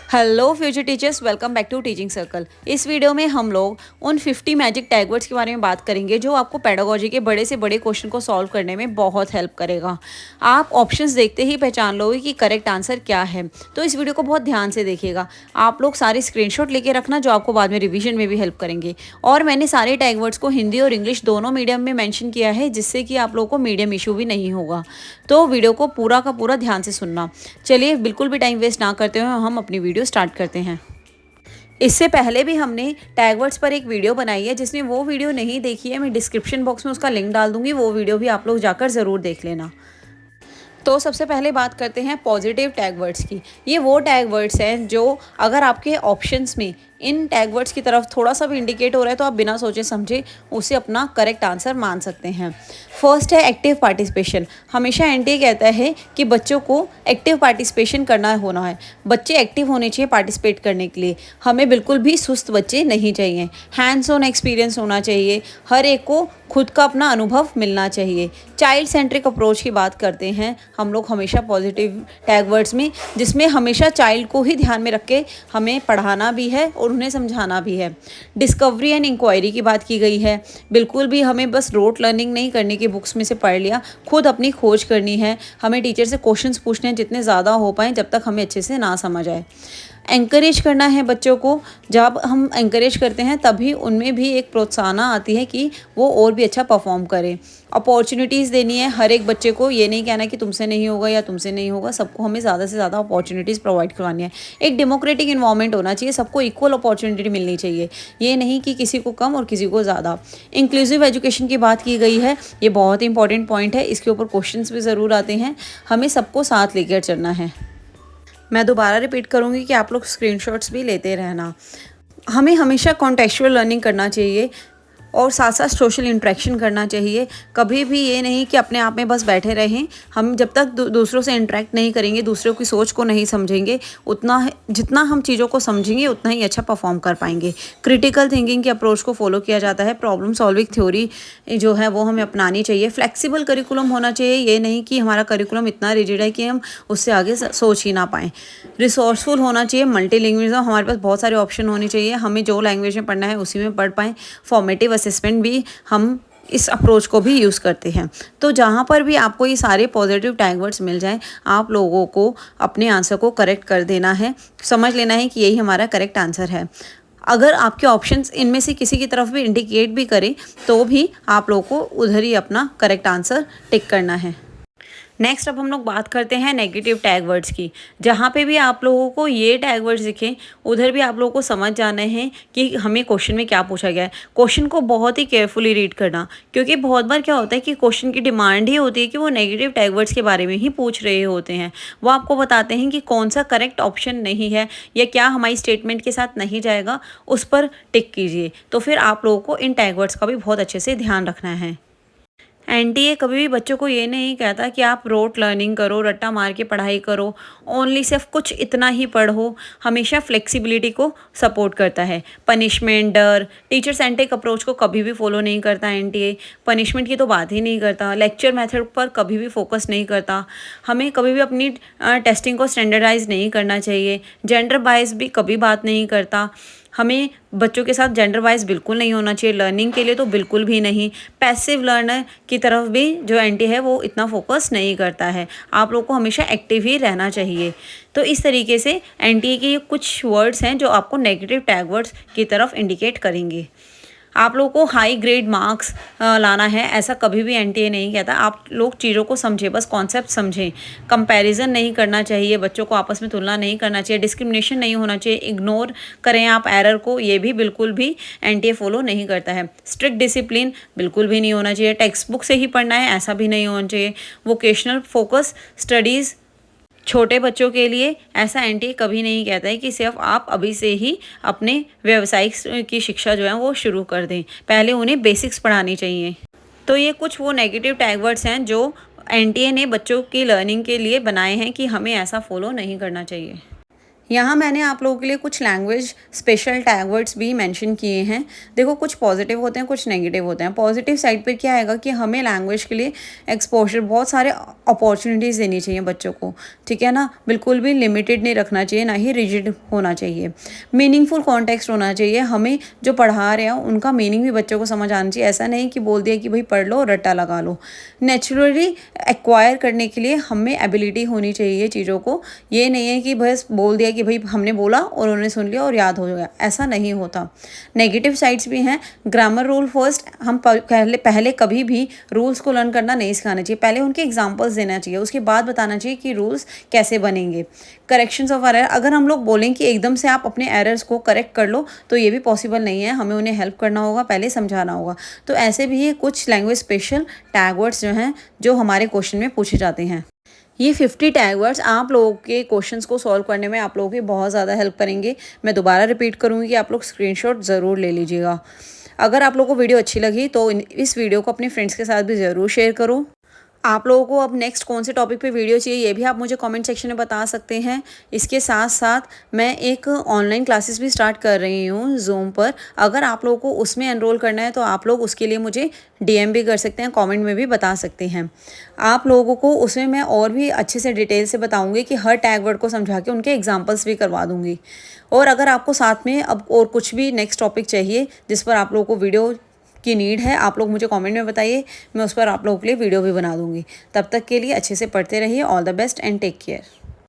Hello future teachers, welcome back to teaching circle. इस video में हम लोग उन 50 मैजिक टैग वर्ड्स के बारे में बात करेंगे जो आपको पेडागोजी के बड़े से बड़े क्वेश्चन को सॉल्व करने में बहुत हेल्प करेगा। आप ऑप्शंस देखते ही पहचान लोगे कि करेक्ट आंसर क्या है, तो इस वीडियो को बहुत ध्यान से देखिएगा। आप लोग सारे स्क्रीनशॉट लेके रखना जो आपको बाद में रिविजन में भी हेल्प करेंगे। और मैंने सारे टैग वर्ड्स को हिंदी और इंग्लिश दोनों मीडियम में मैंशन किया है, जिससे कि आप लोगों को मीडियम इशू भी नहीं होगा। तो वीडियो को पूरा का पूरा ध्यान से सुनना। चलिए बिल्कुल भी टाइम वेस्ट ना करते हुए हम अपनी वीडियो स्टार्ट करते हैं। इससे पहले भी हमने टैग वर्ड्स पर एक वीडियो बनाई है, जिसने वो वीडियो नहीं देखी है मैं डिस्क्रिप्शन बॉक्स में उसका लिंक डाल दूंगी, वो वीडियो भी आप लोग जाकर ज़रूर देख लेना। तो सबसे पहले बात करते हैं पॉजिटिव टैग वर्ड्स की। ये वो टैग वर्ड्स हैं जो अगर आपके ऑप्शंस में इन टैग वर्ड्स की तरफ थोड़ा सा भी इंडिकेट हो रहा है तो आप बिना सोचे समझे उसे अपना करेक्ट आंसर मान सकते हैं। फर्स्ट है एक्टिव पार्टिसिपेशन। हमेशा एनटीए कहता है कि बच्चों को एक्टिव पार्टिसिपेशन करना होना है। बच्चे एक्टिव होने चाहिए पार्टिसिपेट करने के लिए। हमें बिल्कुल भी सुस्त बच्चे नहीं चाहिए। हैंड्स ऑन एक्सपीरियंस होना चाहिए। हर एक को खुद का अपना अनुभव मिलना चाहिए। चाइल्ड सेंट्रिक अप्रोच की बात करते हैं हम लोग हमेशा पॉजिटिव टैग वर्ड्स में, जिसमें हमेशा चाइल्ड को ही ध्यान में रख के हमें पढ़ाना भी है और उन्हें समझाना भी है। डिस्कवरी एंड इंक्वायरी की बात की गई है। बिल्कुल भी हमें बस रोट लर्निंग नहीं करनी कि बुक्स में से पढ़ लिया, खुद अपनी खोज करनी है। हमें टीचर से क्वेश्चंस पूछने हैं जितने ज़्यादा हो पाएँ, जब तक हमें अच्छे से ना समझ आए। एंकरेज करना है बच्चों को। जब हम एंकरेज करते हैं तभी उनमें भी एक प्रोत्साहन आती है कि वो और भी अच्छा परफॉर्म करें। अपॉर्चुनिटीज़ देनी है हर एक बच्चे को। ये नहीं कहना कि तुमसे नहीं होगा या तुमसे नहीं होगा, सबको हमें ज़्यादा से ज़्यादा अपॉर्चुनिटीज़ प्रोवाइड करवानी है। एक डेमोक्रेटिक इन्वायरमेंट होना चाहिए, सबको इक्वल अपॉर्चुनिटी मिलनी चाहिए। ये नहीं कि किसी को कम और किसी को ज़्यादा। इंक्लूसिव एजुकेशन की बात की गई है, ये बहुत इंपॉर्टेंट पॉइंट है। इसके ऊपर क्वेश्चन भी ज़रूर आते हैं। हमें सबको साथ लेकर चलना है। मैं दोबारा रिपीट करूँगी कि आप लोग स्क्रीनशॉट्स भी लेते रहना। हमें हमेशा कॉन्टेक्चुअल लर्निंग करना चाहिए और साथ साथ सोशल इंटरेक्शन करना चाहिए। कभी भी ये नहीं कि अपने आप में बस बैठे रहें। हम जब तक दूसरों से इंटरेक्ट नहीं करेंगे, दूसरों की सोच को नहीं समझेंगे, उतना जितना हम चीज़ों को समझेंगे उतना ही अच्छा परफॉर्म कर पाएंगे। क्रिटिकल थिंकिंग के अप्रोच को फॉलो किया जाता है। प्रॉब्लम सॉल्विंग थ्योरी जो है वो हमें अपनानी चाहिए। फ्लेक्सिबल करिकुलम होना चाहिए। ये नहीं कि हमारा करिकुलम इतना रिजिड है कि हम उससे आगे सोच ही ना पाएँ। रिसोर्सफुल होना चाहिए। मल्टीलैंग्वेज हमारे पास बहुत सारे ऑप्शन होने चाहिए। हमें जो लैंग्वेज में पढ़ना है उसी में पढ़ पाएँ। फॉर्मेटिव असेसमेंट भी हम इस अप्रोच को भी यूज़ करते हैं। तो जहाँ पर भी आपको ये सारे पॉजिटिव टैग वर्ड्स मिल जाएं, आप लोगों को अपने आंसर को करेक्ट कर देना है। समझ लेना है कि यही हमारा करेक्ट आंसर है। अगर आपके ऑप्शंस इनमें से किसी की तरफ भी इंडिकेट भी करें तो भी आप लोगों को उधर ही अपना करेक्ट आंसर टिक करना है। नेक्स्ट अब हम लोग बात करते हैं नेगेटिव टैग वर्ड्स की। जहाँ पे भी आप लोगों को ये टैग वर्ड्स दिखें उधर भी आप लोगों को समझ जाना है कि हमें क्वेश्चन में क्या पूछा गया है। क्वेश्चन को बहुत ही केयरफुली रीड करना, क्योंकि बहुत बार क्या होता है कि क्वेश्चन की डिमांड ही होती है कि वो नेगेटिव टैग वर्ड्स के बारे में ही पूछ रहे होते हैं। वो आपको बताते हैं कि कौन सा करेक्ट ऑप्शन नहीं है या क्या हमारी स्टेटमेंट के साथ नहीं जाएगा, उस पर टिक कीजिए। तो फिर आप लोगों को इन टैग वर्ड्स का भी बहुत अच्छे से ध्यान रखना है। एनटीए कभी भी बच्चों को ये नहीं कहता कि आप रोट लर्निंग करो, रट्टा मार के पढ़ाई करो, ओनली सिर्फ कुछ इतना ही पढ़ो। हमेशा फ्लेक्सिबिलिटी को सपोर्ट करता है। पनिशमेंट, डर, टीचर सेंट्रिक अप्रोच को कभी भी फॉलो नहीं करता एनटीए। पनिशमेंट की तो बात ही नहीं करता। लेक्चर मेथड पर कभी भी फोकस नहीं करता। हमें कभी भी अपनी टेस्टिंग को स्टैंडर्डाइज नहीं करना चाहिए। जेंडर बायस भी कभी बात नहीं करता। हमें बच्चों के साथ जेंडर वाइज बिल्कुल नहीं होना चाहिए। लर्निंग के लिए तो बिल्कुल भी नहीं। पैसिव लर्नर की तरफ भी जो एंटी है वो इतना फोकस नहीं करता है। आप लोग को हमेशा एक्टिव ही रहना चाहिए। तो इस तरीके से एनटीए के कुछ वर्ड्स हैं जो आपको नेगेटिव टैग वर्ड्स की तरफ इंडिकेट करेंगे। आप लोगों को हाई ग्रेड मार्क्स लाना है, ऐसा कभी भी एनटीए नहीं कहता। आप लोग चीज़ों को समझें, बस कॉन्सेप्ट समझें। कंपैरिजन नहीं करना चाहिए, बच्चों को आपस में तुलना नहीं करना चाहिए। डिस्क्रिमिनेशन नहीं होना चाहिए। इग्नोर करें आप एरर को, ये भी बिल्कुल भी एनटीए फॉलो नहीं करता है। स्ट्रिक्ट डिसिप्लिन बिल्कुल भी नहीं होना चाहिए। टेक्स्ट बुक से ही पढ़ना है ऐसा भी नहीं होना चाहिए। वोकेशनल फोकस स्टडीज़ छोटे बच्चों के लिए ऐसा एनटीए कभी नहीं कहता है कि सिर्फ आप अभी से ही अपने व्यावसायिक की शिक्षा जो है वो शुरू कर दें। पहले उन्हें बेसिक्स पढ़ानी चाहिए। तो ये कुछ वो नेगेटिव टैग वर्ड्स हैं जो एनटीए ने बच्चों की लर्निंग के लिए बनाए हैं कि हमें ऐसा फॉलो नहीं करना चाहिए। यहाँ मैंने आप लोगों के लिए कुछ लैंग्वेज स्पेशल टैग वर्ड्स भी मेंशन किए हैं। देखो कुछ पॉजिटिव होते हैं, कुछ नेगेटिव होते हैं। पॉजिटिव साइड पर क्या आएगा कि हमें लैंग्वेज के लिए एक्सपोजर, बहुत सारे अपॉर्चुनिटीज़ देनी चाहिए बच्चों को, ठीक है ना। बिल्कुल भी लिमिटेड नहीं रखना चाहिए, ना ही रिजिड होना चाहिए। मीनिंगफुल कॉन्टेक्स्ट होना चाहिए। हमें जो पढ़ा रहे हैं उनका मीनिंग भी बच्चों को समझ आना चाहिए। ऐसा नहीं कि बोल दिया कि भाई पढ़ लो, रट्टा लगा लो। नेचुरली एक्वायर करने के लिए हमें एबिलिटी होनी चाहिए चीज़ों को। ये नहीं है कि बस बोल दिया कि भाई हमने बोला और उन्होंने सुन लिया और याद हो गया, ऐसा नहीं होता। नेगेटिव साइड्स भी हैं। ग्रामर रूल फर्स्ट, हम पहले कभी भी रूल्स को लर्न करना नहीं सिखाना चाहिए। पहले उनके एग्जांपल्स देना चाहिए, उसके बाद बताना चाहिए कि रूल्स कैसे बनेंगे। करेक्शंस ऑफ एरर, अगर हम लोग बोलें कि एकदम से आप अपने एरर्स को करेक्ट कर लो तो ये भी पॉसिबल नहीं है। हमें उन्हें हेल्प करना होगा, पहले समझाना होगा। तो ऐसे भी ये कुछ लैंग्वेज स्पेशल टैग वर्ड्स जो हैं जो हमारे क्वेश्चन में पूछे जाते हैं। ये 50 टैग वर्ड्स आप लोगों के क्वेश्चंस को सॉल्व करने में आप लोगों की बहुत ज़्यादा हेल्प करेंगे। मैं दोबारा रिपीट करूँगी कि आप लोग स्क्रीनशॉट ज़रूर ले लीजिएगा। अगर आप लोगों को वीडियो अच्छी लगी तो इस वीडियो को अपने फ्रेंड्स के साथ भी ज़रूर शेयर करो। आप लोगों को अब नेक्स्ट कौन से टॉपिक पे वीडियो चाहिए ये भी आप मुझे कमेंट सेक्शन में बता सकते हैं। इसके साथ साथ मैं एक ऑनलाइन क्लासेस भी स्टार्ट कर रही हूँ ज़ूम पर। अगर आप लोगों को उसमें एनरोल करना है तो आप लोग उसके लिए मुझे डीएम भी कर सकते हैं, कमेंट में भी बता सकते हैं। आप लोगों को उसमें मैं और भी अच्छे से डिटेल से बताऊँगी कि हर टैग वर्ड को समझा के उनके एग्जाम्पल्स भी करवा दूँगी। और अगर आपको साथ में अब और कुछ भी नेक्स्ट टॉपिक चाहिए जिस पर आप लोगों को वीडियो की नीड है, आप लोग मुझे कमेंट में बताइए, मैं उस पर आप लोगों के लिए वीडियो भी बना दूंगी। तब तक के लिए अच्छे से पढ़ते रहिए। All the best and take care.